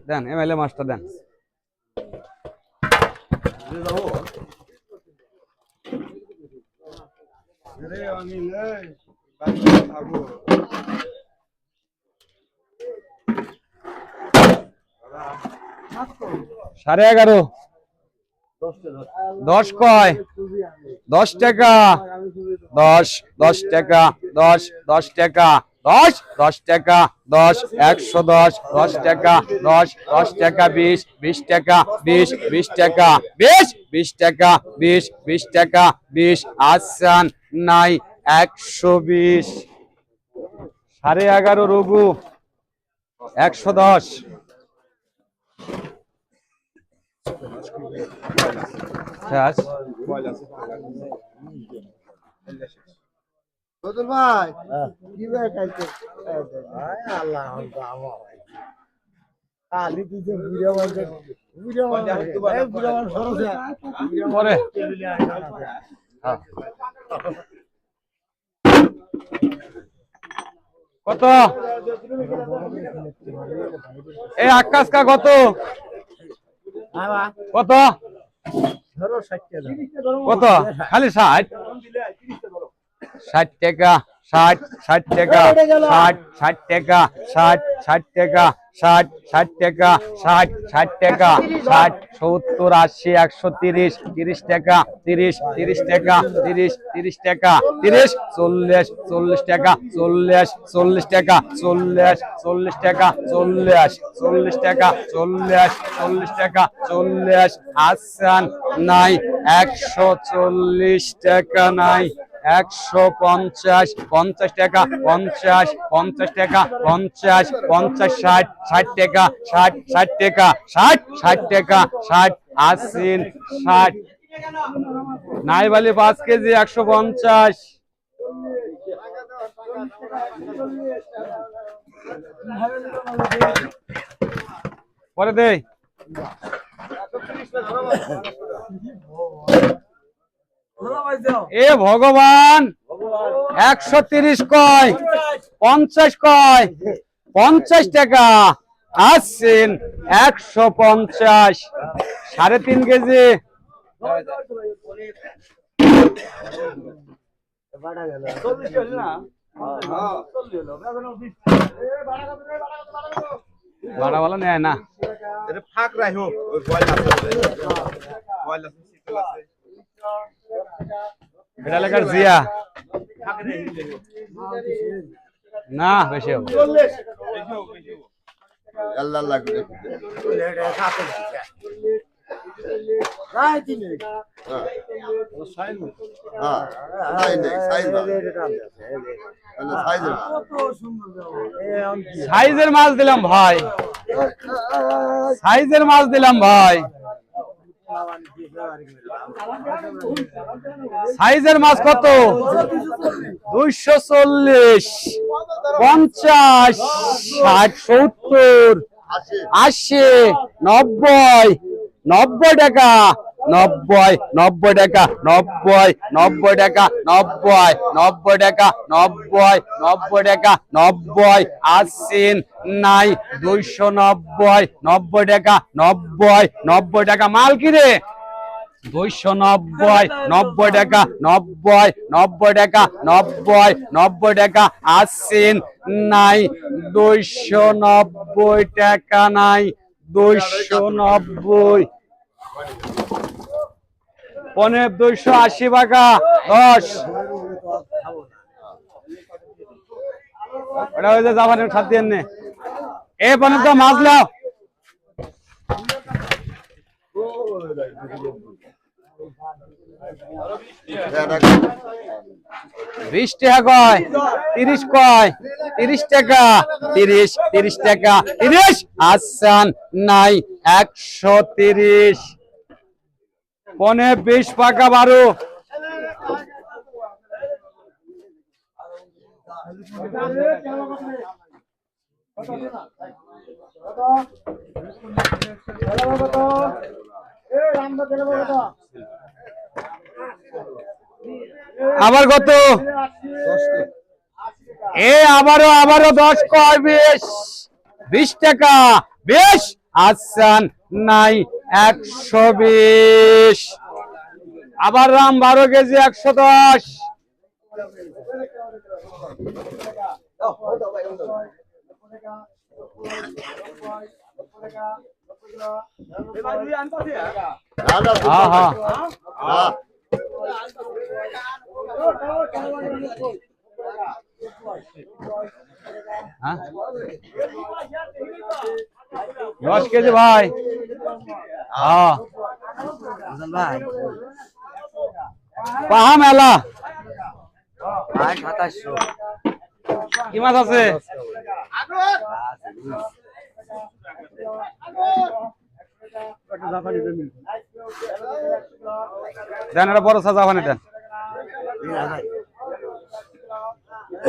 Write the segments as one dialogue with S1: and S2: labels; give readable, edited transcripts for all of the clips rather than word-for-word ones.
S1: দেন MLA মাছটা দেন। সাড়ে 11। 10 কয় 10 টাকা 10 10 টাকা 10 10 টাকা 10 10 টাকা 10 110 10 টাকা 10 10 টাকা 20 20 টাকা 20 20 টাকা 20 20 টাকা 20 20 টাকা 20 আসান নাই 120। সাড়ে 11 রঘু 110। শেষ।
S2: বদল ভাই কি ভাই খাইতে আল্লাহ কালি তুই ভিডিও বানাতে ভিডিও বানাতে সরস
S1: পরে কত এই আকাশ কা কত কত কত খালি 60 60 টাকা 60 60 টাকা 60 60 টাকা 60 60 টাকা 60 60 টাকা 60 60 টাকা 60 70 80 130 30 টাকা 30 30 টাকা 30 30 টাকা 30 40 40 টাকা 40 40 টাকা 40 40 টাকা 40 40 টাকা 40 40 টাকা 40 আসান নাই 140 টাকা নাই 150 50 টাকা 50 50 টাকা 50 50 60 60 টাকা 60 60 টাকা 60 60 টাকা 60 আশিন 60 নাই বলে 5 কেজি 150 পরে দেই এ ভগবান 130 কয় 50 কয় 50 টাকা আসছেন 150 3.5 কেজি বাড়া বলা নেয় না
S3: ফাঁক রাখো
S1: এটা লেখার জিয়া না বেশি হবে
S3: আল্লাহ লাগবে
S1: সাইজের মাছ দিলাম ভাই সাইজের মাছ দিলাম ভাই সাইজের মাছ কত 240 50 60 70 80 90 90 টাকা 90 90 টাকা 90 90 টাকা 90 90 টাকা 90 90 টাকা 90 আশিন নাই 290 90 টাকা 90 90 টাকা মাল কি রে 290 90 টাকা 90 90 টাকা 90 90 টাকা আশিন নাই 290 টাকা নাই 290 পনেরো 280 টাকা 10 ওটা হয়ে যায় জামানের সাথে এনে এ পনেরো তো মাছ লাও 20 টাকা কয় 30 কয় 30 টাকা 30 30 টাকা 30 আসান নাই 130 পনে 20 টাকা 12 আবার কত এ আবারও 10 কয় 20 টাকা 20 আসান নাই 120। আবার রাম 12 কেজি 110। হ্যাঁ হ্যাঁ হ্যাঁ 10 কেজি ভাই। হ্যাঁ পাহা মেলা কি মাছ আছে? দেন একটা বড় সাজা ওখানে দেন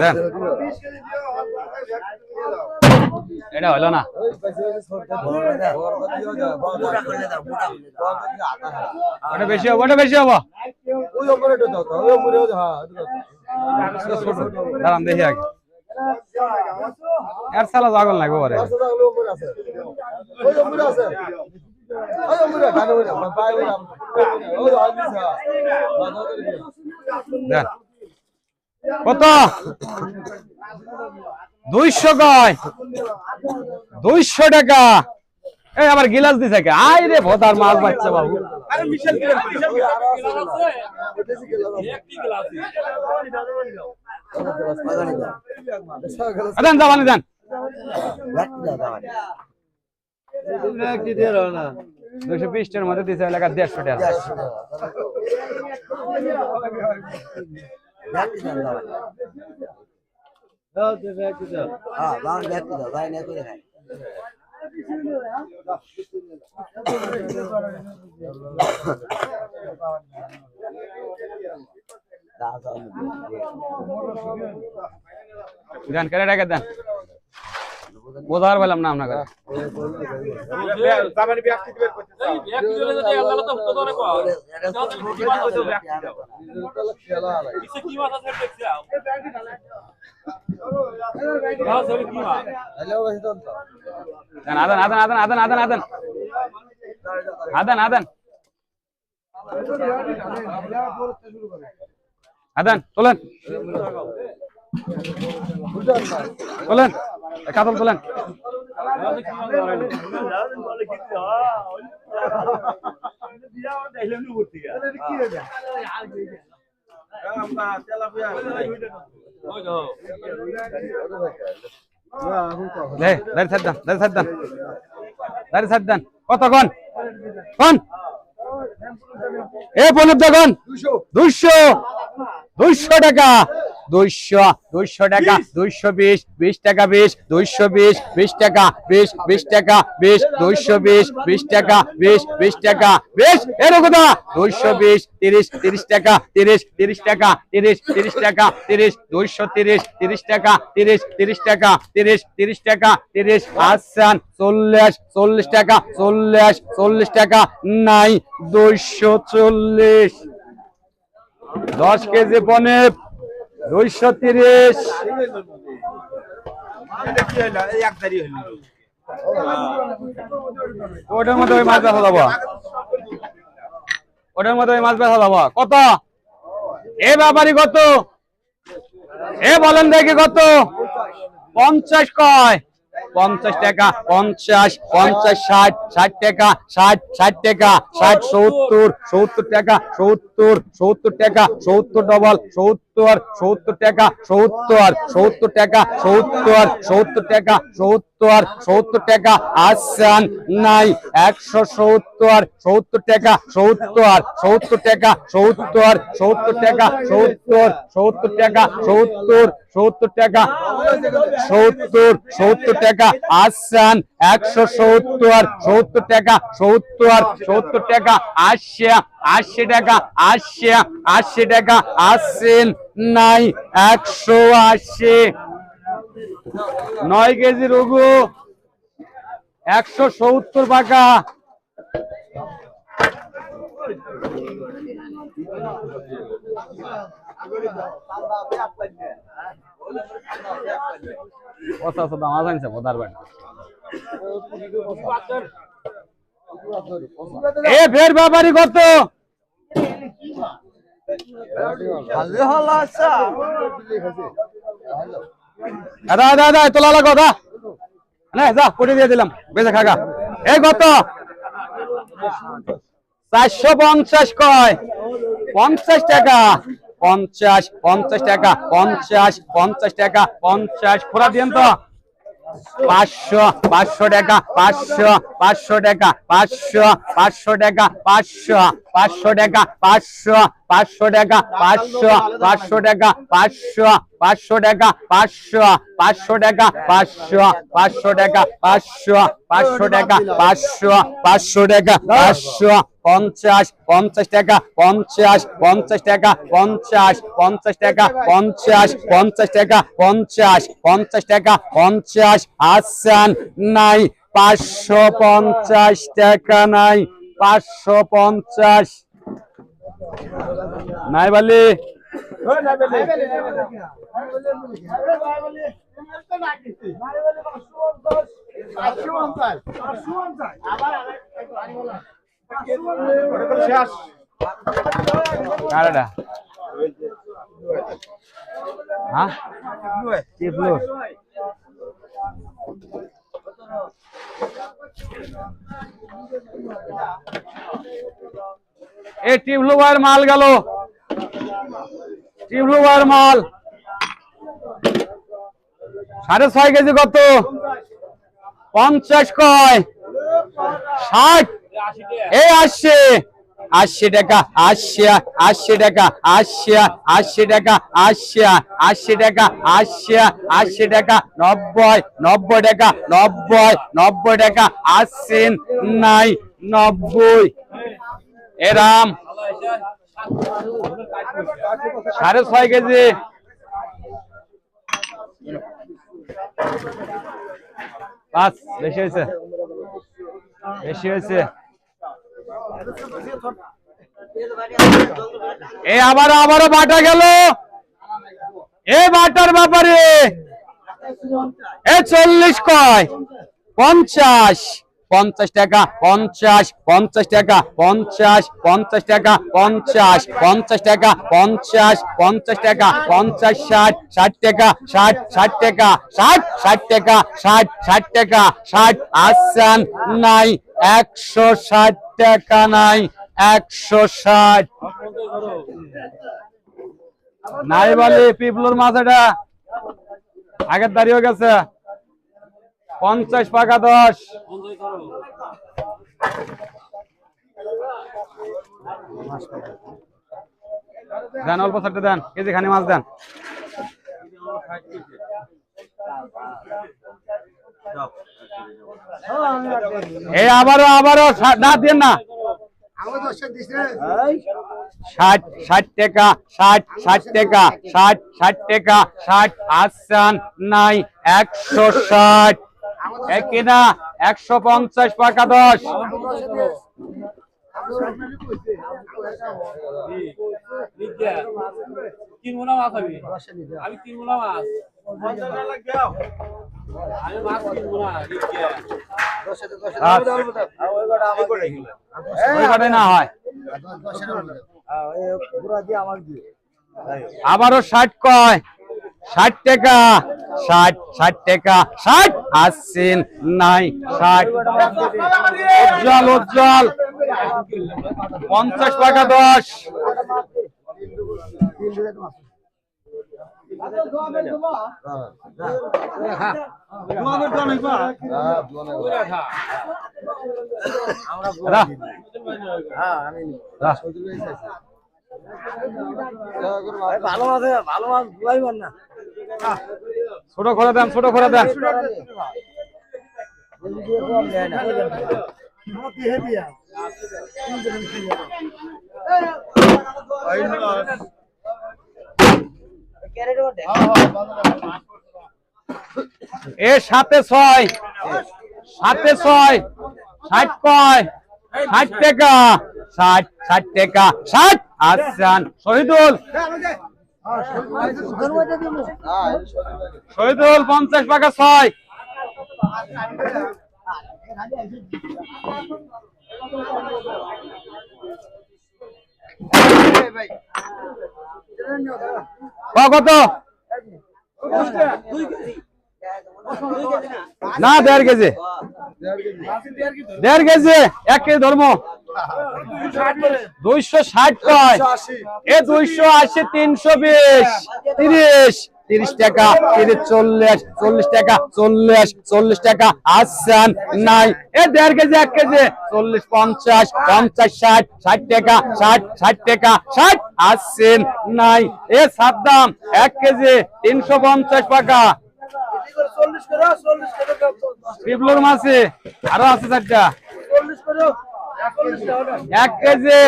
S1: দেন। এটা হলো না, ওটা বেশি হবো, ওটা বেশি হবো। দাঁড়ান দেখি আগে এর সালা জাগল নাই গোবরে দেন। কত? 200 কয় 200 টাকা। এই আবার গিলাস দিছে কে? আই রে ভোদার মাছ বাচ্চা বাবু।
S3: আরে মিশাল গিলাস
S1: দেন জাবানি দেন। 220 টার মধ্যে দিছে লাগা 150 টাকা। দেন করে টাকা দেন। বোঝার বললাম না আপনাকে।
S3: জামানি ব্যক্তি বের করতে চাও
S4: এই ব্যক্তি দিলে যদি আল্লাহ তো হুতো ধরে কও এটা তো কি মাছ আছে কিসে কি মাছ আছে দেখছি আও দাও সরি কি মাছ
S1: দেন আদান আদান আদান আদান আদান আদান আদান আদান আদান তোলেন তোলেন কাতল তোলেন।
S4: ওই দাও
S1: কত কন কন এ পনেরো দেখুন 200 টাকা 200 টাকা 220 20 টাকা 20 220 20 টাকা 20 20 টাকা 20 220 20 টাকা 20 20 টাকা 20 এরকম না 220 30 30 টাকা 30 30 টাকা 30 30 টাকা 30 230 30 টাকা 30 30 টাকা 30 30 টাকা 30 আসান 40 40 টাকা 40 40 টাকা নাই 240 10 কেজি পনির 230
S3: এটা কি হলো এই একদারি হলো
S1: ওটার মধ্যে ওই মাছ বেচা যাবো ওটার মধ্যে ওই মাছ বেচা যাবো কত এ ব্যাপারি কত এ বলেন দেখি কত 50 কয় 50 টাকা 50 50 60 60 টাকা 60 60 টাকা 60 70 70 টাকা 70 70 টাকা 70 ডবল 70 70 টাকা 70 70 টাকা 70 70 টাকা 70 70 টাকা আসান নাই 170 70 টাকা 70 70 টাকা 70 70 টাকা 70 70 টাকা 70 70 টাকা 70 70 টাকা আসান 170 70 টাকা 70 70 টাকা 80 80 টাকা 80 80 টাকা আসেন নাই 180 9 কেজি রঘু 170 টাকা দাম আনছে বোধার বাড়ি এ ফের ব্যাপারী কত? দাদা দাদা তোলা লাগো দা না যা কোটি দিয়ে দিলাম বেঁচে খাগা। এই কত? 450 কয় 50 টাকা 50 টাকা 50 টাকা 50 খোলা দিন তো 500 টাকা 500 টাকা 500 টাকা 500 টাকা 500 টাকা 500 টাকা 500 টাকা 500 টাকা 500 টাকা 500 টাকা 500 টাকা 50 টাকা 50 টাকা 50 টাকা 50 টাকা 50 টাকা 50 আসান নাই 550 টাকা নাই 550 নাই বলি কারডা হ্যাঁ টিপলো এই টিপলোবার মাল গেল টিপলোবার মাল 6.5 কেজি কত 50 কয় 60 এই 80 টাকা 80 টাকা 80 টাকা 80 টাকা 80 টাকা 90 টাকা 90 টাকা 80 নাই 90 এরাম 6.5 কেজি পাঁচ বেশি হয়েছে এ আবারও বাটা গেল এ বাটার ব্যাপারে এ 40 কয় 50 টাকা 50 টাকা 50 টাকা 50 টাকা 50 টাকা 50 60 টাকা 60 টাকা 60 টাকা 60 টাকা 60 আসান নাই 160 টাকা নাই 160 নাই বলে পিপলোর মাছ এটা আগের দাঁড়িয়ে গেছে 50 পাকা 10 দেন অল্প সাথে দেন কেজি খানি মাছ দেন এই আবারও না দেন না 60 টাকা 60 টাকা 60 টাকা 60 আসান নাই 160 কিনা 150 পাকা 10
S4: 3 মাছ আমি 3 মাছ আমি মাছ 3
S1: না হয় আবারও 60 কয় 60 টাকা 60 টাকা 60 আসছেন নাই 60 উজ্জ্বল 50 টাকা 10
S2: ভালো মাছ বুঝাইবেন না
S1: ছোট করে দেন এ 7-6 60 কয় 60 টাকা 60 টাকা 60 আসান শহীদুল 50 টাকা 6 কত না 1.5 কেজি 1.5 কেজি 1 কেজি ধর্ম 260 কয় এ 280 320 30 টাকা 40 টাকা 40 টাকা আসছেন নাই এ 1.5 কেজি 1 কেজি 40 50 50 60 টাকা 60 টাকা 60 আসছেন নাই এ সাদ্দাম 1 কেজি 350 টাকা বিপ্লব মাছে আরো আছে 4টা 1 কেজি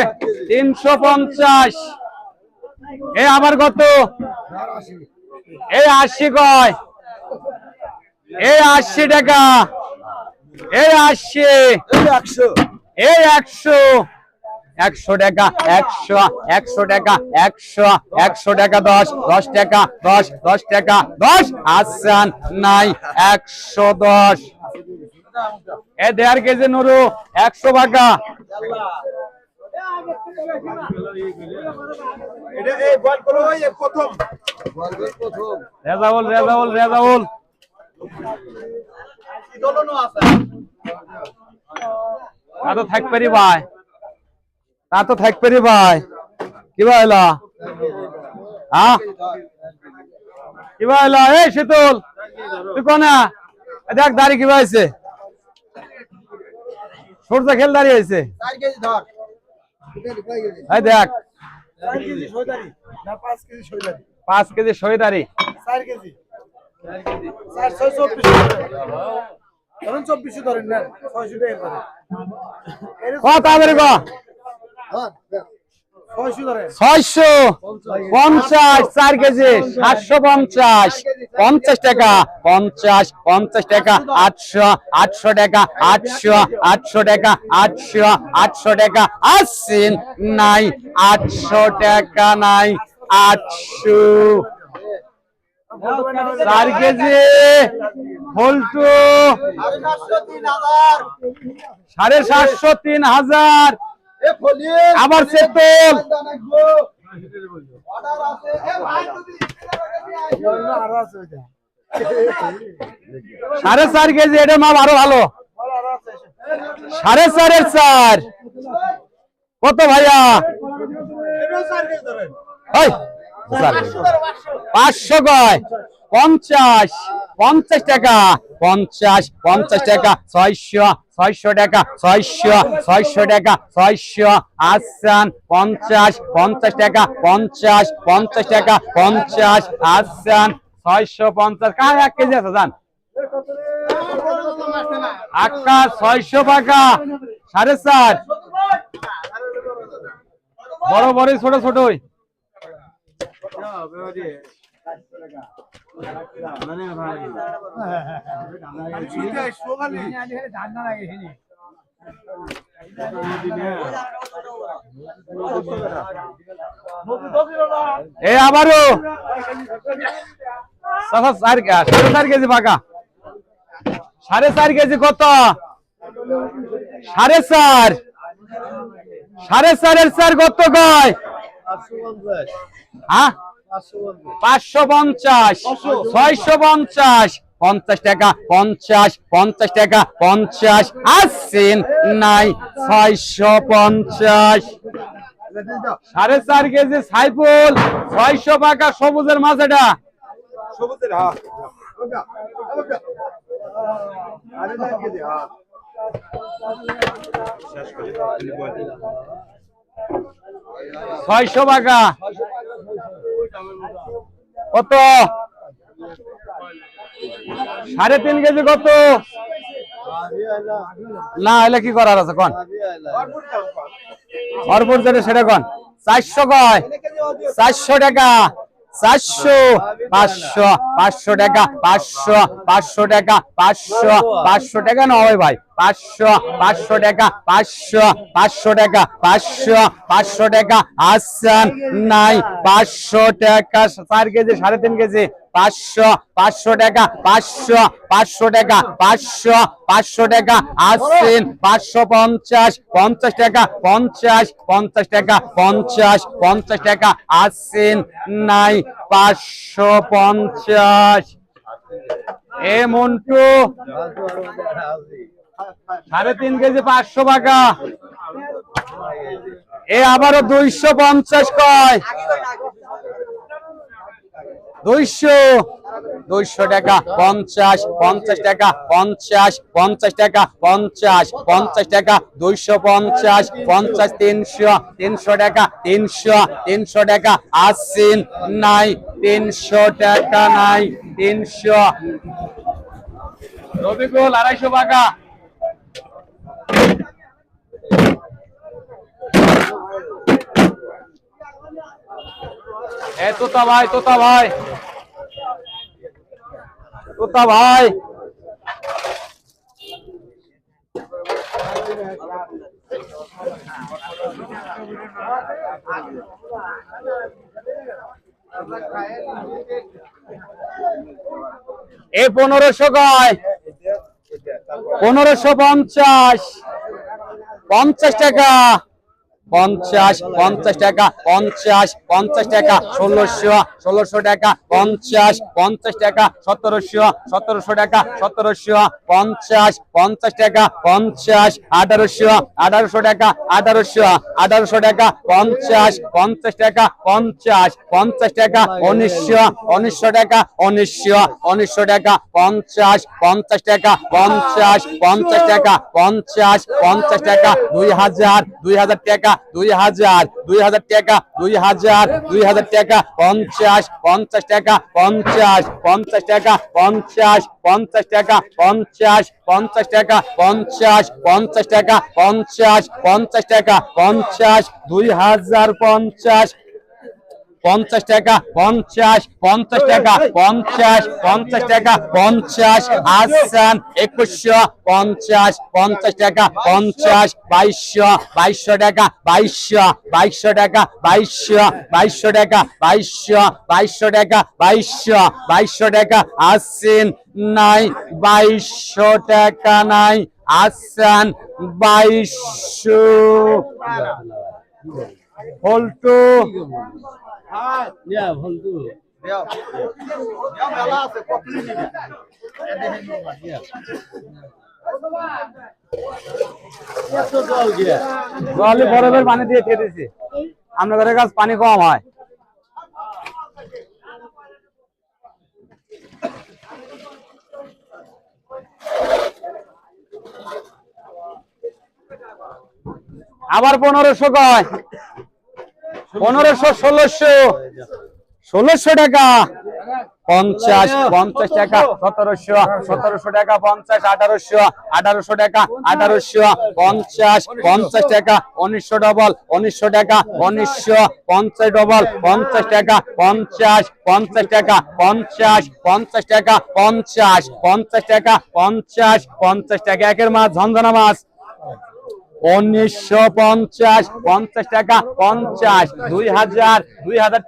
S1: 350 এ আবার কত এই 80 কয় এই 80 টাকা এই 80 এই 100 100 টাকা 100 টাকা 100 টাকা 10 টাকা 10 টাকা 10 আসছেন নাই 110 এ 1.5 কেজি নুরু 100 টাকা
S3: এটা এই বল করো এই প্রথম
S1: রেজাউল
S3: দলনো আছে
S1: তা তো থাকবে ভাই কি ভাইলা হ্যাঁ কি ভাইলা এই শীতল তুই কোনা দেখ দাড়ি কি ভাইছে সূর্য খেল দাঁড়িয়ে আছে
S2: 4 কেজি ধর
S1: এই দেখ
S2: 4 কেজি সইদারি না 5 কেজি সইদারি
S1: 5 কেজি সইদারি
S2: 4 কেজি 4 624 ধরেন 24 ধরেন না 600 টাকা ধরেন
S1: কত আবার গো
S2: হ্যাঁ 600 ধরেন
S1: 650 4 কেজি 750 50 টাকা 50 টাকা 800 টাকা 800 টাকা 800 টাকা আসছেন নাই 800 টাকা নাই 800 4 কেজি ফলটু 750 3000 আবার সেতল সাড়ে 4 কেজি এটা মাপ আরো ভালো 4.5 কত ভাইয়া 500 কয় 50 টাকা 50 টাকা 600 টাকা 600 টাকা 600 আসছেন 50 টাকা 50 টাকা 50 আসছেন 650 কার 1 কেজি আছে জান আক্কা 600 টাকা 4.5 বড় বড় ছোট ছোটই এ আবারও 4.5 কেজি পাকা 4.5 কেজি কত 4.5 কত কয় হ্যাঁ 550 650 50 টাকা 50 টাকা 50 আসছেন নাই 650 4.5 কেজি সাইফুল 600 টাকা সবুজের মাছ এটা
S3: সবুজের হ্যাঁ আরে 4 কেজি হ্যাঁ শেষ করে
S1: 600 টাকা কত 3.5 কেজি কত না এলে কি করার আছে কোন ভরপুর যেটা সেটা কোন 400 কয় 400 টাকা 400 500 টাকা 500 টাকা 500 টাকা না হয় ভাই 500 টাকা 500 টাকা 500 টাকা আসছেন নাই 500 টাকা 4 কেজি 3.5 কেজি 500 500 টাকা 500 500 টাকা 500 500 টাকা আসছেন 550 50 টাকা 50 50 টাকা 50 50 টাকা আসছেন নাই 550 এ মন্টু 3.5 কেজি 500 টাকা এ আবারও 250 কয় 200 টাকা 50 50 টাকা 50 50 টাকা 50 50 টাকা 250 50 300 300 টাকা 300 টাকা আসছেন নাই 300 টাকা নাই 300 রবিকুল 250 টাকা এ তোতা ভাই এ 1500 কয় 1550 50 টাকা 50 50 টাকা 50 50 টাকা 1600 টাকা 50 50 টাকা 1700 টাকা 1700 50 50 টাকা 50 1800 টাকা 1800 টাকা 50 50 টাকা 50 50 টাকা 1900 টাকা 1900 টাকা 50 50 টাকা 50 50 টাকা 50 50 টাকা 2000 টাকা 2000 টাকা 2000 টাকা 50 50 টাকা 50 50 টাকা 50 50 টাকা 50 50 টাকা 50 50 টাকা 50 50 টাকা 50 2050 50 টাকা 50 50 টাকা 50 50 টাকা 50 আসছেন 2100 50 50 টাকা 50 2200 টাকা 2200 টাকা 2200 টাকা 2200 টাকা 2200 টাকা আসছেন নাই 2200 টাকা নাই আসছেন 2200 হলটু বরফের পানি দিয়ে খেতেছি আপনাদের কাছে পানি কম হয় আবার 1500 কয় 1500 1600 টাকা 50 50 টাকা 1700 টাকা 50 1800 টাকা 1800 50 50 টাকা 1900 ডবল 1900 টাকা 1900 50 ডবল 50 টাকা 50 50 টাকা 50 50 টাকা 50 50 টাকা 50 50 টাকা একের মাছ ঝঞ্ঝনা মাছ 1950 50 টাকা 50 2000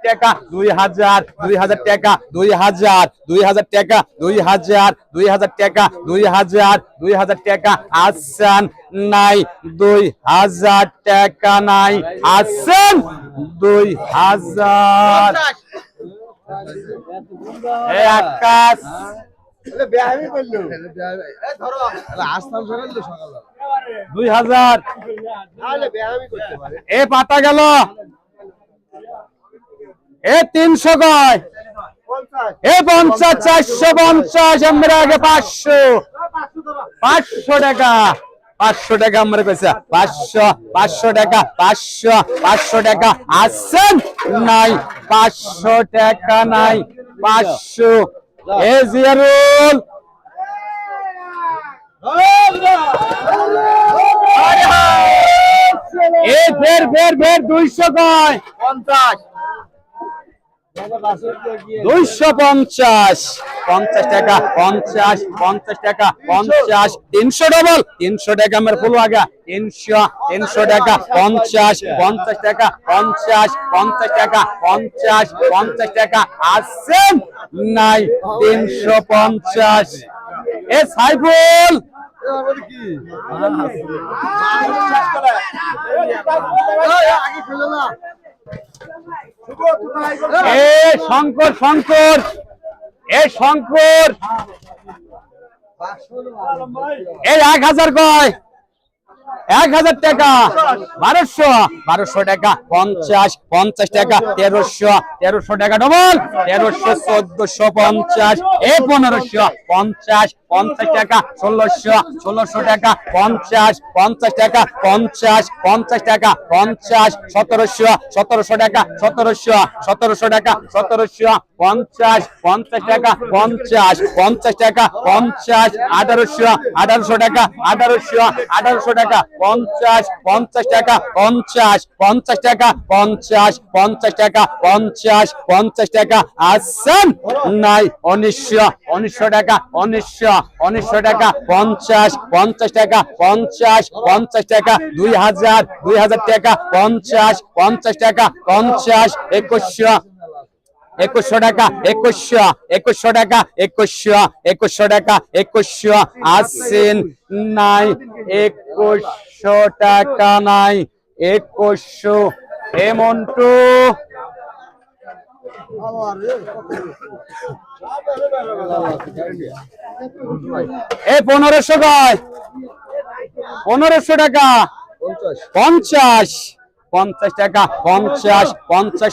S1: টাকা 2000 টাকা 2000 টাকা 2000 টাকা 2000 টাকা আসছেন নাই 2000 টাকা নাই আসছেন 2000 এই আকাশ
S2: বেহামি করলো ধরো আসতাম সকাল
S1: 2000
S2: তাহলে বেহামি করতে পারে
S1: এ পাতা গেল এ 300 কয়
S2: 50
S1: এ 50 450 আমরা আগে 500 টাকা 500 টাকা আমরা কইছে 500 টাকা 500 টাকা আসছেন নাই 500 টাকা নাই 500 এ জিয়ারুল এ ফের 200 কয়
S2: 50
S1: 250 50 টাকা 50 50 টাকা 50 300 ডবল 300 টাকা আমার ফুল আগা 300 টাকা 50 50 টাকা 50 50 টাকা 50 50 টাকা আসেন নাই 350 এ সাইফুল এ শঙ্কর শঙ্কর এ শঙ্কর এই 1000 কয় 1000 টাকা 1200 টাকা 50 50 টাকা 1300 টাকা ডবল 1300 1450 এ 1500 50 50 টাকা 1600 টাকা 50 50 টাকা 50 50 টাকা 50 1700 টাকা 1700 টাকা 1700 50 50 টাকা 50 50 টাকা 50 1800 টাকা 1800 টাকা 50 50 টাকা 50 50 টাকা 50 50 টাকা 50 50 টাকা আসেন নাই 1900 টাকা 1900 টাকা 50 50 টাকা 50 50 টাকা 2000 টাকা 50 50 টাকা 50 2100 টাকা 2100 টাকা 2100 টাকা 2100 আসেন নাই 2100 টাকা নাই 2100 এ মন্টু এ 1500 কয় 1500 টাকা 50 50 টাকা 50 50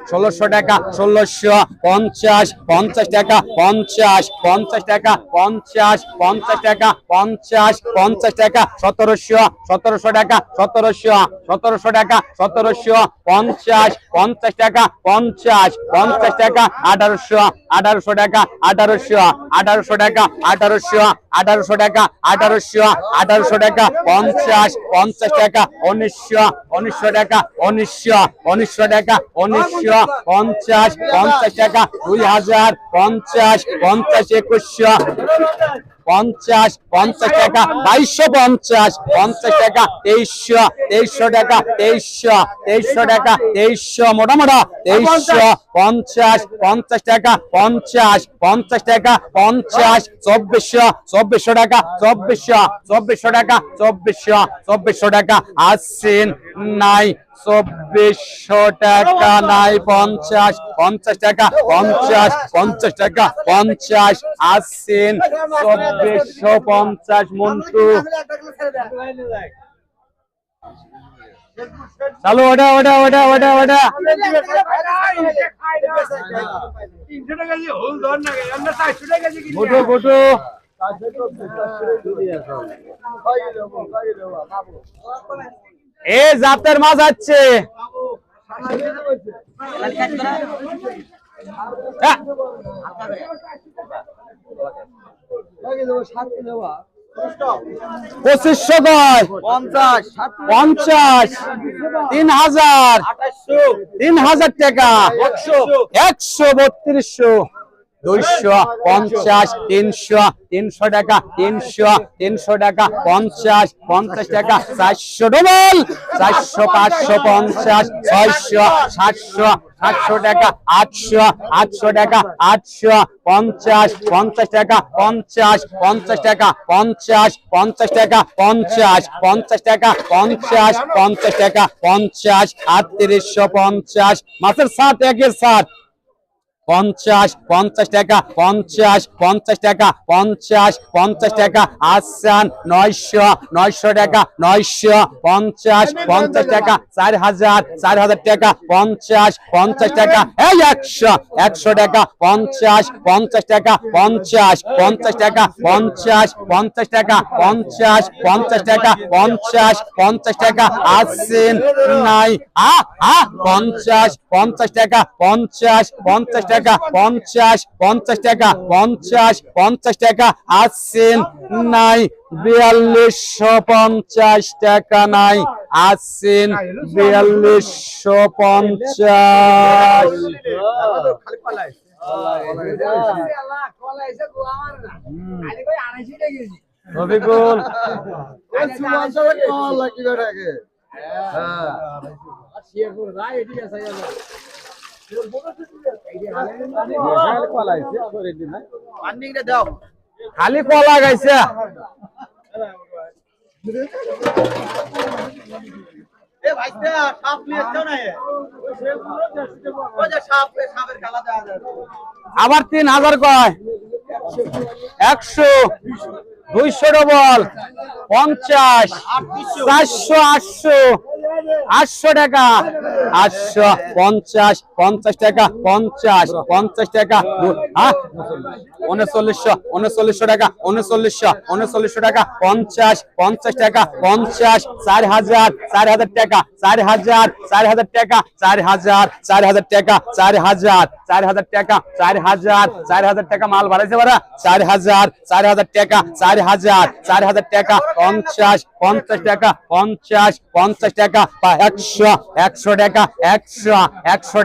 S1: 1600 টাকা 1600 50 50 টাকা 50 50 টাকা 50 50 টাকা 50 50 টাকা 1700 টাকা 1700 টাকা 1700 50 50 টাকা 50 50 টাকা 1800 টাকা 1800 টাকা 1800 টাকা 1800 টাকা 50 50 টাকা 1900 টাকা 1900 টাকা 1900 50 50 টাকা 2000 50 50 2100 50 50 টাকা 2250 50 টাকা 2300 টাকা 2300 টাকা 2300 মোটামোটা 2300 50 50 টাকা 50 50 টাকা 50 2400 টাকা 2400 টাকা 2400 টাকা আসেন নাই 2400 টাকা নাই 50 50 টাকা 50 টাকা 50 আসেন 2450 মন্টু চালু ওটা
S3: ওটা 300 টাকা দিয়ে হোল ধর না আমরা 400 টাকা দিয়ে কিনি
S1: গোটো এ জাতের মাছ আছে পঁচিশশো কয় 50 3000 3000 টাকা 132 250 300 টাকা 300 টাকা 50 50 টাকা 400 ডবল 400 550 600 700 700 টাকা 800 টাকা 800 50 50 টাকা 50 50 টাকা 50 50 টাকা 50 50 টাকা 50 50 টাকা 50 3850 মাছের 60 একের 60 50 50 টাকা 50 50 টাকা 50 50 টাকা আসান 900 টাকা 900 50 50 টাকা 4000 টাকা 50 50 টাকা এই 100 টাকা 50 50 টাকা 50 50 টাকা 50 50 টাকা 50 50 টাকা 50 50 টাকা আসেন নাই 50 50 টাকা 50 50 টাকা 50 50 টাকা 50 50 টাকা আসেন নাই 4250 টাকা নাই আসেন 4250 রবিকুল খালি কলা গাইছে আবার 3000 কয় 100 200 ডবল 50 400 800 টাকা 800 50 50 টাকা 50 50 টাকা 3900 টাকা 3900 টাকা 50 50 টাকা 50 4000 টাকা 4000 টাকা 4000 টাকা 4000 টাকা 4000 টাকা মাল বাড়াইছে বাড়া 4000 টাকা 4000 টাকা 50 টাকা 50 টাকা 100 টাকা 100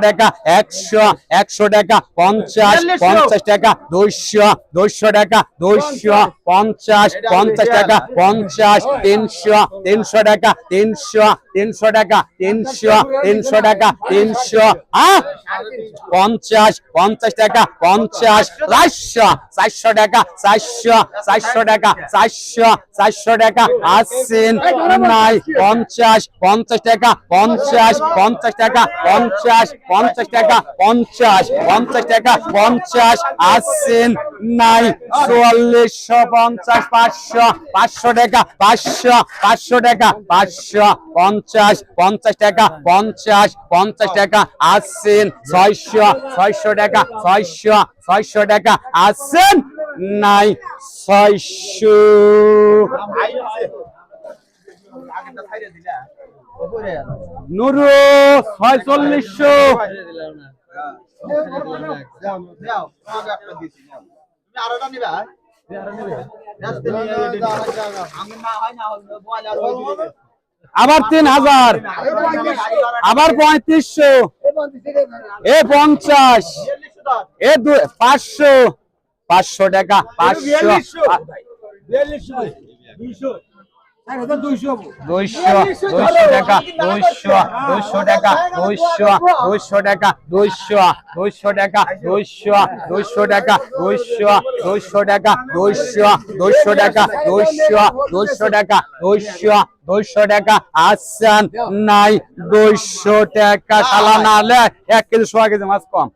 S1: টাকা 100 টাকা 50 টাকা 200 টাকা 250 টাকা 50 300 টাকা 300 টাকা 300 টাকা 300 50 টাকা 50 400 টাকা 400 টাকা 400 টাকা আসেন নাই 50 টাকা 50 টাকা 50 টাকা 50 টাকা 50 আসেন নাই 4450 500 টাকা 500 টাকা 50 টাকা 50 টাকা আসেন 600 টাকা 600 টাকা আসেন নাই 600 নুরু 4600 আবার 3000 আবার 3500 এ 50 এ 500 টাকা 500 200 টাকা 200 টাকা 200 টাকা 200 টাকা 200 টাকা 200 টাকা 200 টাকা 200 টাকা 200 টাকা আসছেন নাই 200 টাকা শালা না হলে 1 কেজি সোয়া কেজি মাছ কম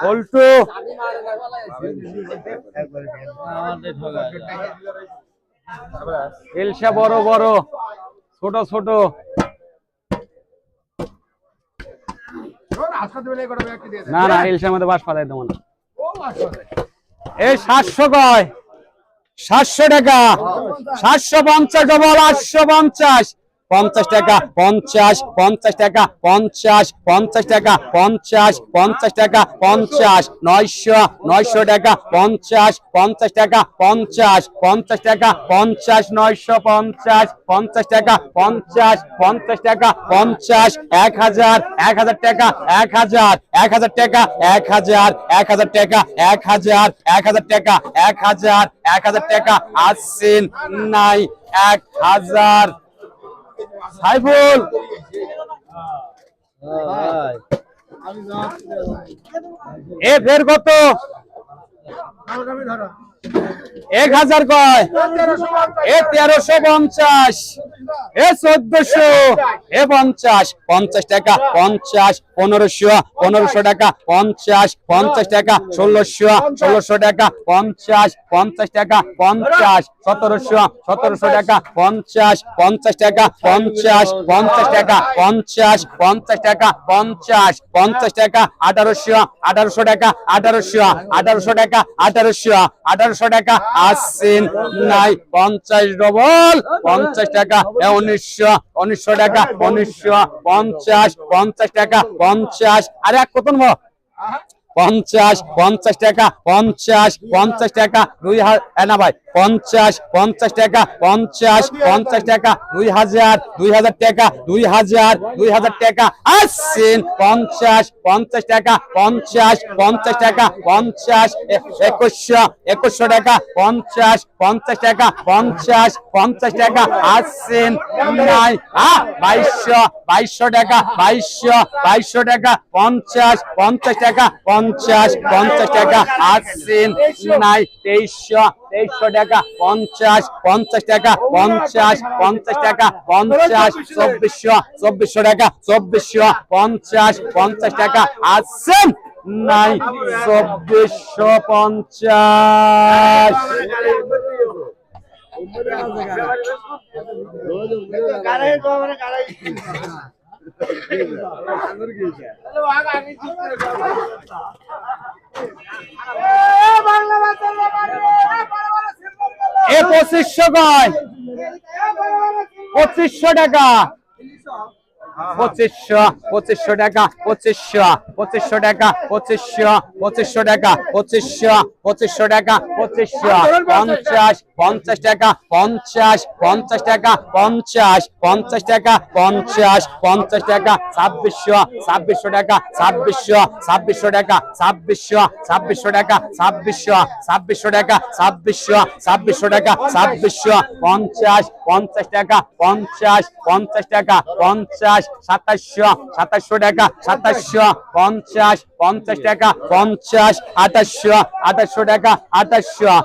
S1: পল্টু ইলশা বড় বড় ছোট ছোট না না ইলশার মধ্যে বাস পাতাই দেবো না এই 700 কয় 700 টাকা 750 ডবল 850 50 টাকা 50 টাকা 50 টাকা 50 টাকা 900 টাকা 50 টাকা 50 টাকা 950 50 টাকা 50 টাকা 50 1000 টাকা 1000 টাকা 1000 টাকা 1000 টাকা আসছেন নাই 1000 সাইফুল এ ফের কত 1000 কয় এ 1350 এ 1400 এ 50 টাকা 50 1500 টাকা 50 টাকা 1600 টাকা 50 টাকা 50 1700 টাকা 50 টাকা 50 টাকা 50 টাকা 50 টাকা 1800 টাকা 1800 টাকা 1800 টাকা আসছেন নাই 50 ডবল 50 টাকা 1900 টাকা 50 টাকা 50 আরে কত নেব 50 টাকা 50 টাকা 2000 না ভাই 50 50 টাকা 50 50 টাকা 2000 2000 টাকা 2000 2000 টাকা আসছেন 50 50 টাকা 50 50 টাকা 50 2100 2100 টাকা 50 50 টাকা 50 50 টাকা আসছেন নাই 2200 2200 টাকা 2200 2200 টাকা 50 50 টাকা 50 50 টাকা আসছেন নাই 2300 2300 টাকা 50 50 টাকা 50 50 টাকা 50 2400 2400 টাকা 2400 50 50 টাকা আসছেন নাই 2450 এ 2500 কয় 2500 টাকা 2500 টাকা 2500 টাকা 2500 টাকা 2500 টাকা 50 50 টাকা 50 50 টাকা 50 50 টাকা 50 50 টাকা 2600 টাকা 2600 টাকা 2600 টাকা 2600 টাকা 2600 টাকা 50 50 টাকা 50 50 টাকা 50 2700 টাকা 2700 50 50 টাকা 50 2800 টাকা 2800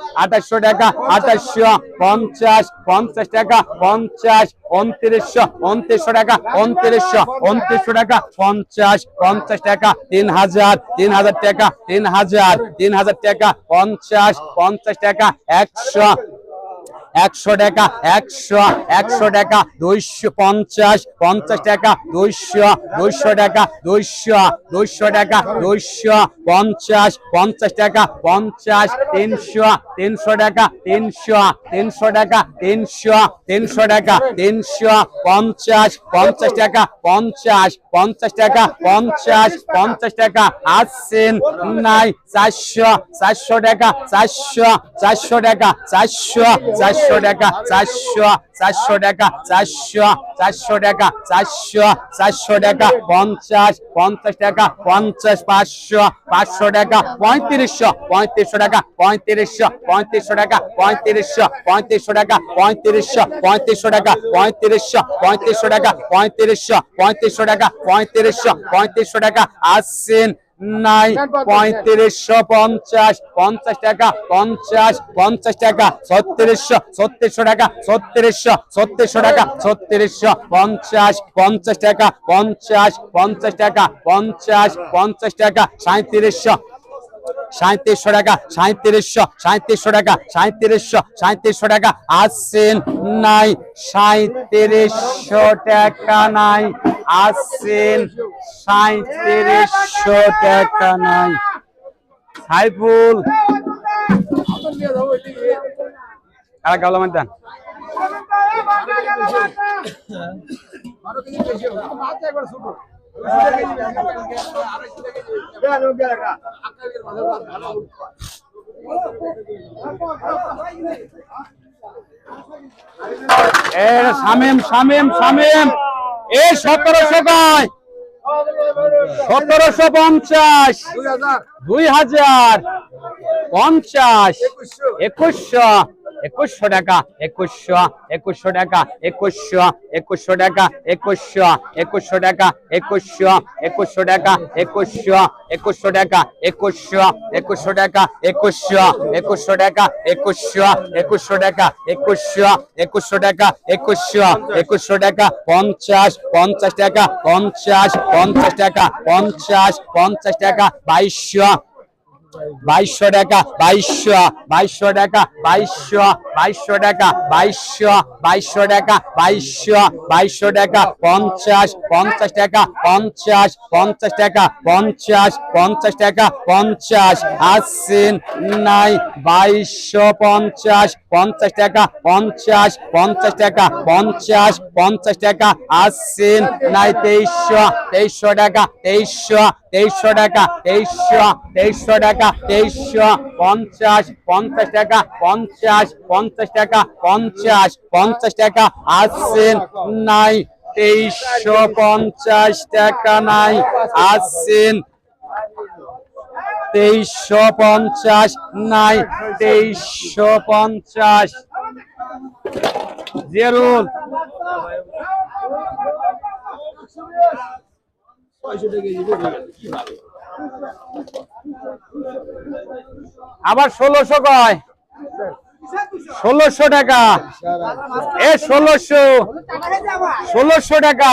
S1: টাকা 2800 50 50 টাকা 50 2900 টাকা 2900 টাকা 50 50 টাকা 3000 টাকা 3000 টাকা 50 50 টাকা 100 টাকা 100 টাকা 250 50 টাকা 200 টাকা 200 টাকা 250 50 টাকা 50 300 টাকা 300 টাকা 300 টাকা 350 50 টাকা 50 টাকা 50 টাকা আসছেন নাই 400 টাকা 400 টাকা 400 টাকা 400 টাকা 400 টাকা 400 টাকা 50 টাকা 50 500 টাকা 3500 টাকা 3500 টাকা 3500 টাকা 3500 টাকা 3500 টাকা 3500 টাকা 3500 টাকা আসছেন নাই 3550 50 টাকা 50 টাকা 3600 টাকা 3600 টাকা 3600 50 টাকা 50 টাকা 50 টাকা 3700 টাকা 3700 টাকা 3700 টাকা আসছেন নাই 3700 টাকা নাই আসছেন 3700 টাকা নাই সাইফুল কারা গাওলা ময়দান শামিম শামিম শামিম এ 1700 কয় 1750 2000 50 2100 টাকা 2100 টাকা 2100 টাকা 2100 টাকা 2100 টাকা 2100 টাকা 2100 টাকা 2100 টাকা 2100 টাকা 2100 টাকা 2100 টাকা 50 টাকা 50 টাকা 50 টাকা 2200 টাকা 2200 টাকা 2200 টাকা 2200 টাকা 2200 টাকা 50 টাকা 50 টাকা 50 টাকা 50 আসছেন নাই 2250 50 টাকা 50 টাকা 50 টাকা আসছেন নাই 2300 টাকা 2300 2300 টাকা 2300 টাকা 2350 50 টাকা 50 50 টাকা 50 50 টাকা আসছেন নাই 2350 টাকা নাই আসছেন 2350 নাই 2350 জেরুল আবার 1600 কয় 1600 টাকা এ 1600 টাকা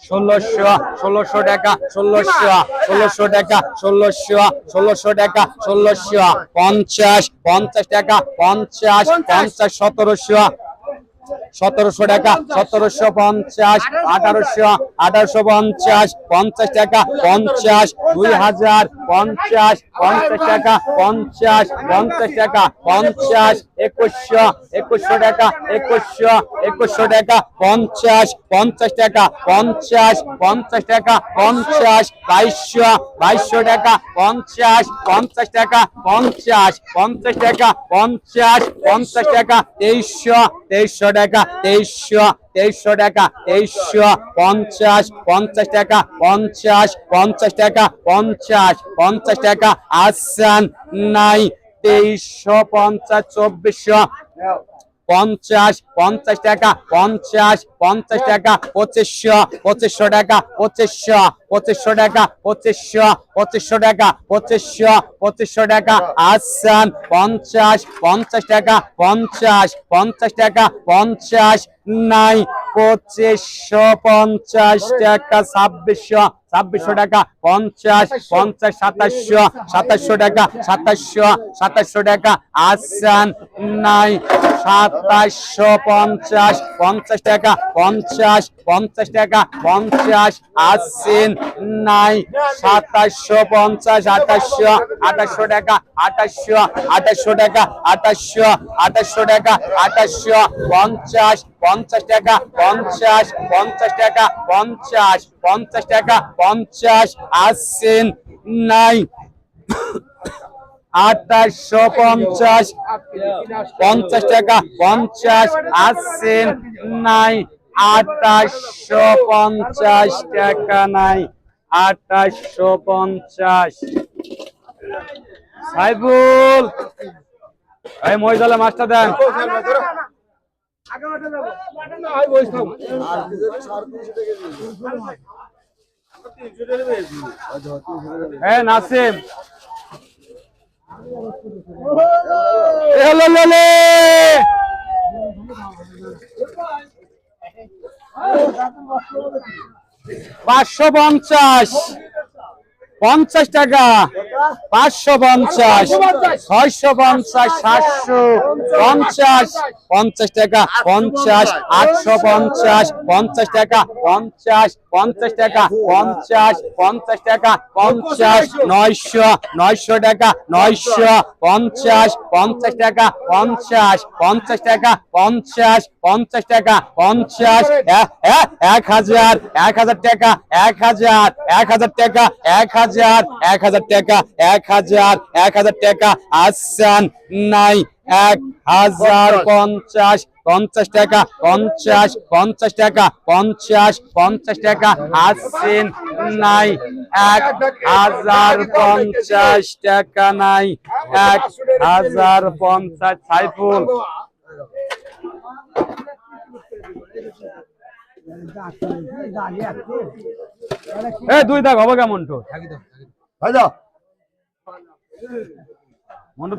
S1: 1600 টাকা 1600 টাকা 1600 টাকা 50 টাকা 50 1700 1700 টাকা 1750 1850 50 টাকা 50 2000 50 50 টাকা 50 50 টাকা 50 2100 টাকা 2100 টাকা 50 50 টাকা 50 50 টাকা 50 2200 টাকা 50 50 টাকা 50 50 টাকা 50 50 টাকা 2300 টাকা 2300 টাকা 2350 50 টাকা 50 50 টাকা 50 50 টাকা আসান নাই 2350 2400 50 50 টাকা 50 50 টাকা 2500 টাকা 2500 টাকা 2500 টাকা 2500 টাকা আসান 50 50 টাকা 50 50 টাকা 50 নাই 2550 টাকা 2600 টাকা 50 50 2700 টাকা 2700 টাকা আসান নাই 2750 50 টাকা 50 50 টাকা 50 আসছেন নাই 2750 2800 টাকা 2800 টাকা 2800 টাকা 50 50 টাকা 50 50 টাকা 50 50 টাকা 50 আসছেন নাই 2850 50 টাকা 50 আসছেন নাই 2850 টাকা নাই 2850 সাইফুল এই মহিদলে মাছটা দেন এ নাসিম এললে 550 50 টাকা 550 650 750 50 টাকা 50 850 50 টাকা 50 50 টাকা 50 50 টাকা 50 900 টাকা 900 50 50 টাকা 50 50 টাকা 50 50 টাকা 50 1000 টাকা 1000 টাকা 1000 টাকা 1000 টাকা আসান নাই 1050 50 টাকা 50 50 টাকা 50 50 টাকা আসছেন নাই 1050 টাকা নাই 1050 সাইফুল এ দুই দাগ হবে কেমন তো
S2: ভাইজা
S1: মন্টু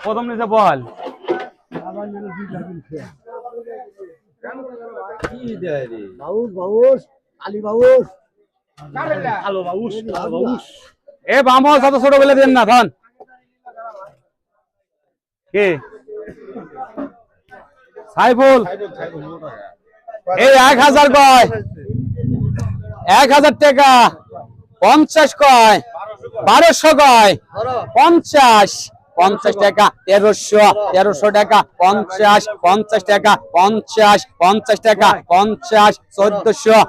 S1: প্রথম নিচে বল এ বামস অত ছোট বলে দেন না ধন কে সাইফুল এই 1000 কয় 1000 টাকা 50 কয় 1200 কয় 50 50 টাকা 1300 টাকা 50 টাকা 50 টাকা 50 1400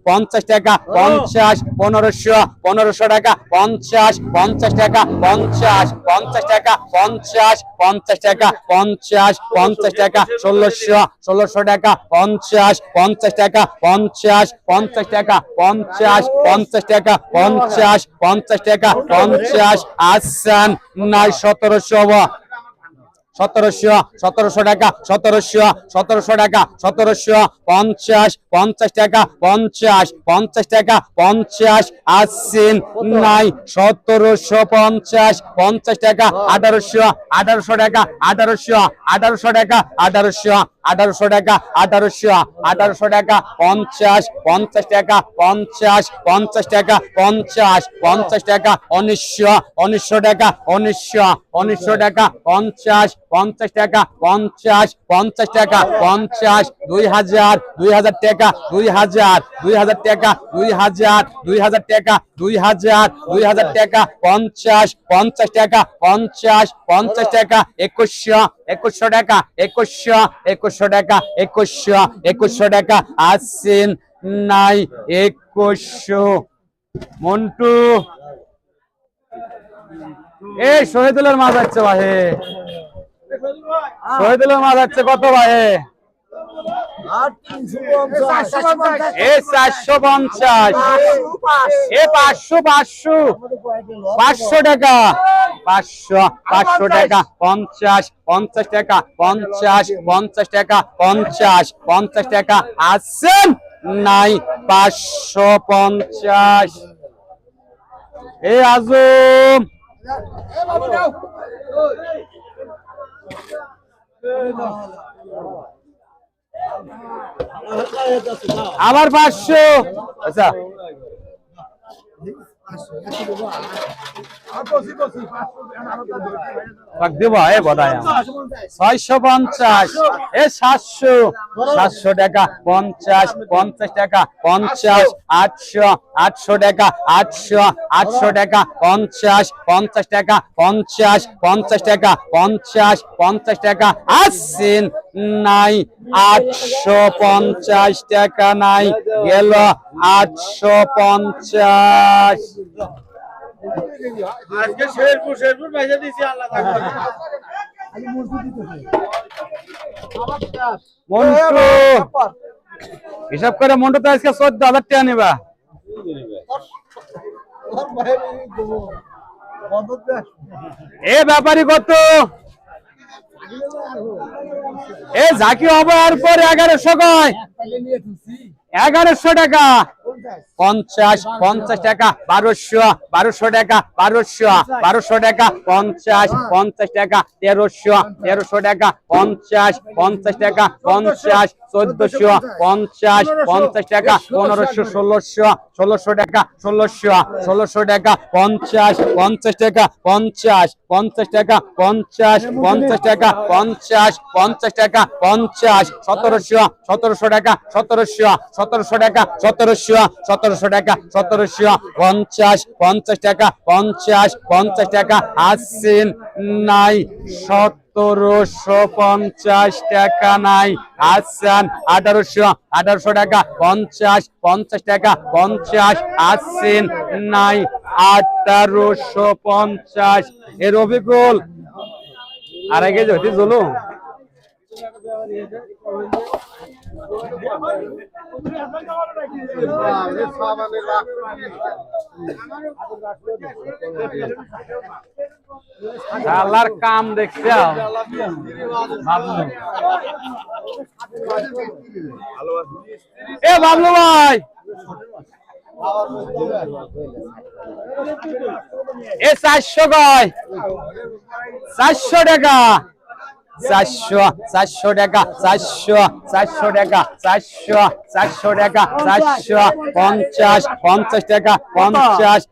S1: 50 টাকা 50 1500 টাকা 50 টাকা 50 টাকা 50 টাকা 50 টাকা 1600 টাকা 50 টাকা 50 টাকা 50 টাকা 50 টাকা 50 আসান নাই 1700 1700 টাকা 1700 টাকা 50 টাকা 50 টাকা 50 আসছেন নাই 1750 50 টাকা 1800 টাকা 1800 টাকা 1800 টাকা 1800 টাকা 50 টাকা 50 টাকা 50 টাকা 1900 টাকা 1900 টাকা 50 টাকা 50 টাকা 50 2000 টাকা 2000 টাকা 2000 টাকা 2000 টাকা 50 টাকা 50 টাকা 2100 টাকা 2100 টাকা 2100 টাকা আসছেন নাই 2100 মন্টু এই শহীদুলের মাছ যাচ্ছে ভাই শহীদুলের মাছ যাচ্ছে কত ভাই এ 450 এ 500 টাকা 500 টাকা 50 টাকা 50 টাকা 50 টাকা আসছেন নাই 550 এ আজম আবার 500 আচ্ছা দেবো এ বদায় 650 এ 700 টাকা 50 টাকা 50 800 টাকা 800 টাকা 50 টাকা 50 টাকা 50 টাকা আসছেন নাই 850 টাকা নাই গেল 850
S3: আজকে শেরপুর পয়সা দিছি আল্লাহ
S1: মন্টু হিসাব করে মন্টু তো আজকে 14,000 টাকা নেবা এ ব্যাপারী কত এ ঝাঁকি হবার পর 1100 কয় 1100 টাকা 50 টাকা 1200 টাকা 1200 টাকা 50 টাকা 1300 টাকা 50 টাকা 50 1450 টাকা 1500 1600 টাকা 1600 টাকা 50 টাকা 50 টাকা 50 টাকা 50 টাকা 50 1700 টাকা 1700 টাকা 1700 টাকা 50 টাকা 50 টাকা আসছেন নাই 1750 টাকা নাই আসছেন 1800 টাকা 50 টাকা 50 আসছেন নাই 1850 এর অবিকুল আর আগে যদি চলো আল্লাহর কাম দেখছে এ বাবলু ভাই এ 400 কয় 400 টাকা 400 টাকা 400 টাকা 400 টাকা 50 টাকা 50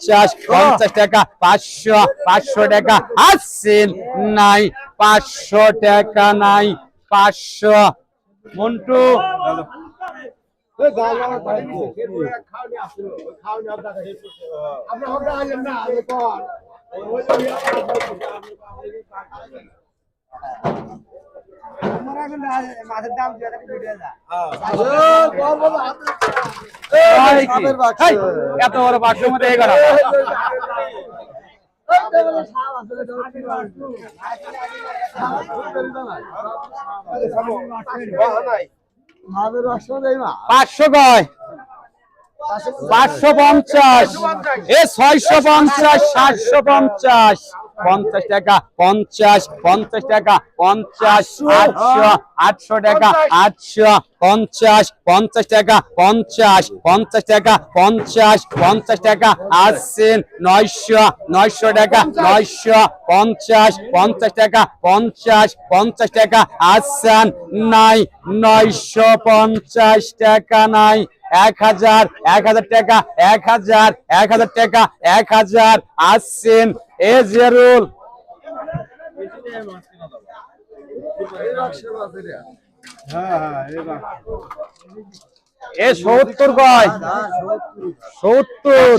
S1: 450 টাকা 500 টাকা আসছেন নাই 500 টাকা নাই 500 মন্টু
S2: মাছের দাম দিয়ে ভিডিও যা
S1: এত বড় বাক্সের মধ্যে এই করা পাঁচশো কয় 550 এ 650 750 50 টাকা 50 50 টাকা 50 800 টাকা 800 50 50 টাকা 50 50 টাকা 50 50 টাকা আসছেন 900 900 টাকা 900 50 50 টাকা 50 50 টাকা আসছেন নাই 950 টাকা নাই 1000 1000 টাকা 1000 1000 টাকা 1000 আসছেন এ জেরুল এ 70 কয় 70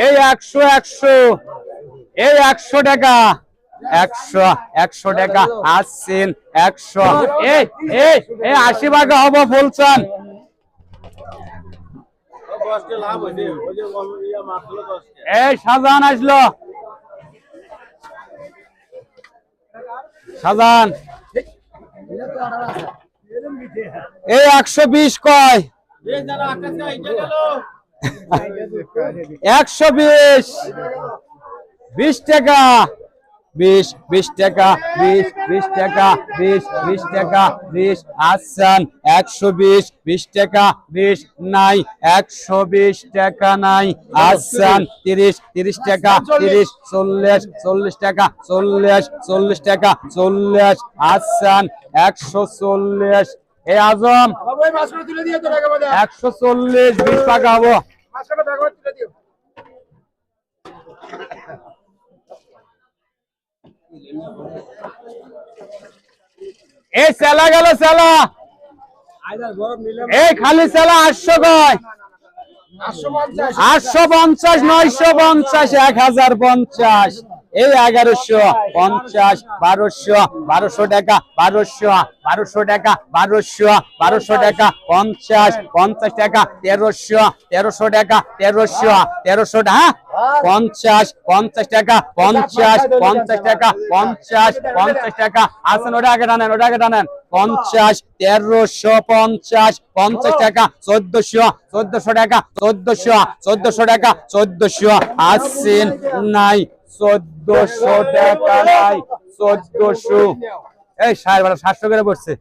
S1: এই 100 100 এই 100 টাকা 100 100 টাকা আসছেন 100 এই এই 80 টাকা হবে ফুলচান এই শাহজাহান আসলো শাহজাহান এই 120 কয় 120 20 টাকা 20 টাকা 20 টাকা 20 টাকা 20 আসছেন 120 20 টাকা 20 নাই 120 টাকা নাই আসছেন 30 টাকা 30 40 টাকা 40 টাকা 40 আসছেন 140 এ আজম 140 20 টাকা হবো এই সেলা গেল সেলা এই খালি সেলা 800 কয় 850 950 1050 এই 1150 1200 টাকা 1200 টাকা 1200 টাকা 50 টাকা 1300 টাকা 1300 হ্যাঁ 50 টাকা 50 টাকা 50 টাকা আসেন ওটা আগে টানেন 50 1350 50 টাকা 1400 টাকা 1400 টাকা 1400 আসেন নাই 1400 টাকা নাই 1400 এই 700 করে পড়ছে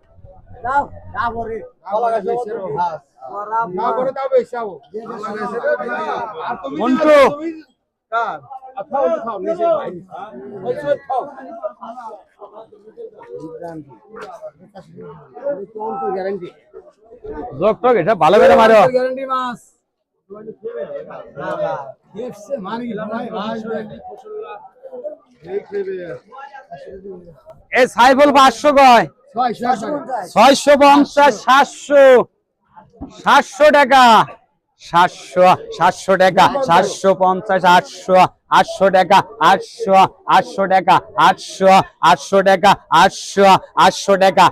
S1: মন্টু জগটক এটা ভালো করে মারো গ্যারান্টি মাছ এ সাইফুল 500 কয় 650 700 টাকা 700 টাকা 750 800 টাকা 800 টাকা 800 টাকা 800 টাকা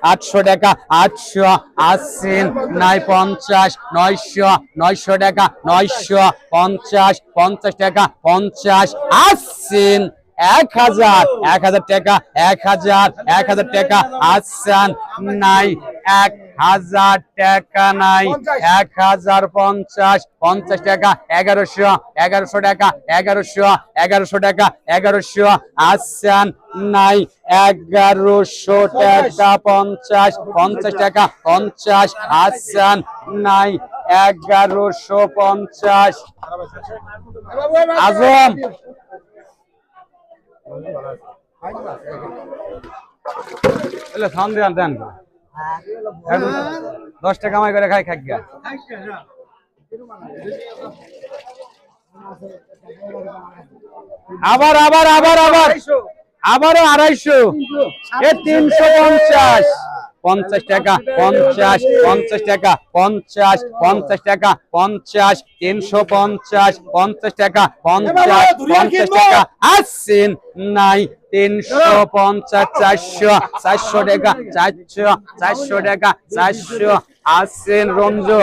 S1: 800 টাকা 800 আসছেন নাই 50 900 টাকা 950 টাকা 50 আসছেন 1000 টাকা 1000 টাকা আসছেন নাই 1000 টাকা নাই 1050 টাকা 1100 টাকা 1100 টাকা 1100 আসছেন নাই 1100 টাকা 50 টাকা 50 আসছেন নাই 1150 আজম দেন 10 টাকা কামাই করে খাই খাক গা আবারও 250 এ 350 50 টাকা 50 50 টাকা 50 50 টাকা 50 350 50 টাকা 50 50 টাকা আসছেন নাই 350 400 400 টাকা 400 400 টাকা 400 আসছেন রঞ্জু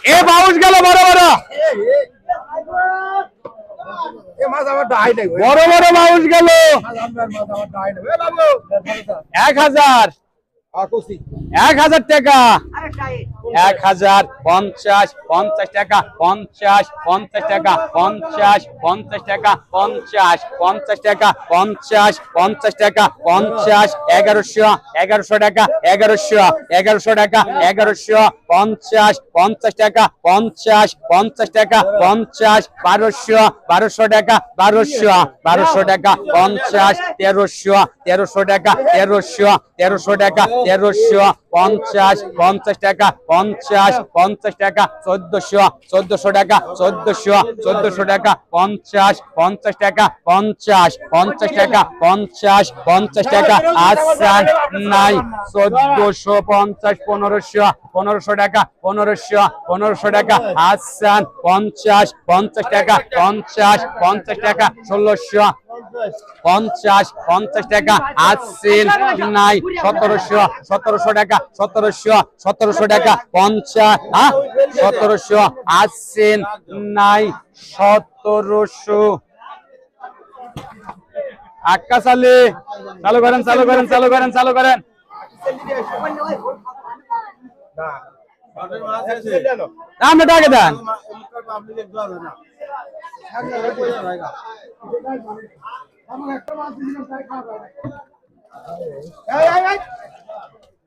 S1: এ বাউশ গেল বড় বড়
S2: এ মাছ আমার ডাই নাই
S1: বড় বড় বাউশ গেল
S2: আমার মাছ আমার ডাই নাই এ বাবু
S1: 1000
S2: আকোসি
S1: 1000 টাকা 1050 50 টাকা 50 50 টাকা 50 50 টাকা 50 50 টাকা 50 50 টাকা 50 1100 1100 টাকা 1100 1100 টাকা 1100 50 50 টাকা 50 50 টাকা 50 1200 1200 টাকা 1200 1200 টাকা 50 1300 1300 টাকা 1300 1300 টাকা 1300 50 50 টাকা 50 50 টাকা 1400 1400 টাকা 1400 1400 টাকা 50 50 টাকা 50 50 টাকা 50 50 টাকা আসান নাই 1450 1500 1500 টাকা 1500 1500 টাকা আসান 50 50 টাকা 50 50 টাকা 1600 50 50 টাকা আসছেন নাই 1700 1700 টাকা 1700 1700 টাকা 50 1700 আসছেন নাই 1700 আক্কা চালু করেন চালু করেন চালু করেন চালু করেন আপনি টাকা দেন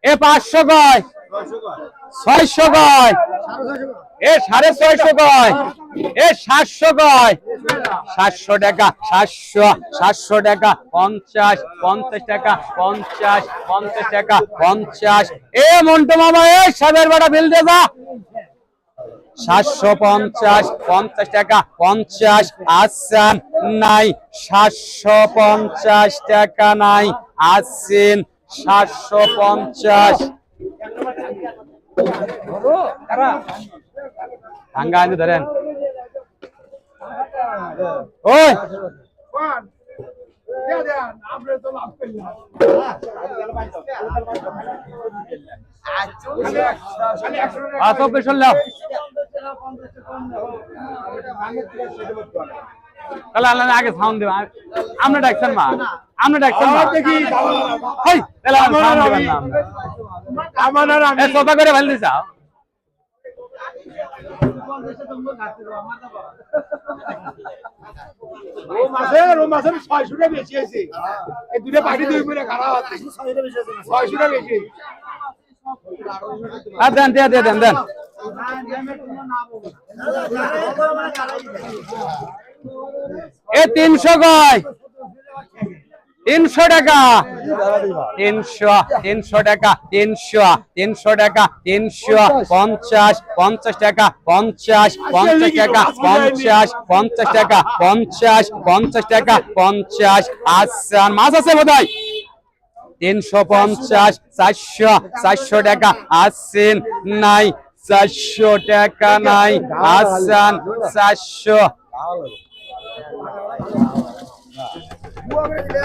S1: এ 500 কয় 600 কয় এ 650 কয় এ 700 কয় 700 টাকা 700 700 টাকা 50 50 টাকা 50 50 টাকা 50 এ মন্টু মামা এ সাবের বাটা বিল দে যা 750 50 টাকা 50 আসান নাই 750 টাকা নাই আসছেন 750 টাঙ্গা আনি ধরেন ওই আচ্ছা পেছন লাও তাহলে আল্লাহ আগে সাউন্ড দেব আমরা ডাকছেন মা আমরা ডাকছেন মা দেখি হেই তাহলে আমরা সাউন্ড দেবেন না আমরা আমি এ কথা করে ভাল দিছাও
S2: ও মাছের 600 টাকা বেশি আছে এই দুটো পাটি দুই করে খারাপ আছে 600 টাকা বেশি আছে 600 টাকা বেশি
S1: দেন দেন দেন এ 300 কয় 300 টাকা 300 300 টাকা 300 300 টাকা 350 50 টাকা 50 50 টাকা 50 50 টাকা 50 50 টাকা 50 আসান মাছ আছে বোধহয় 350 400 400 টাকা আসছেন নাই 400 টাকা নাই আসান 400
S2: বুয়া করে দিলে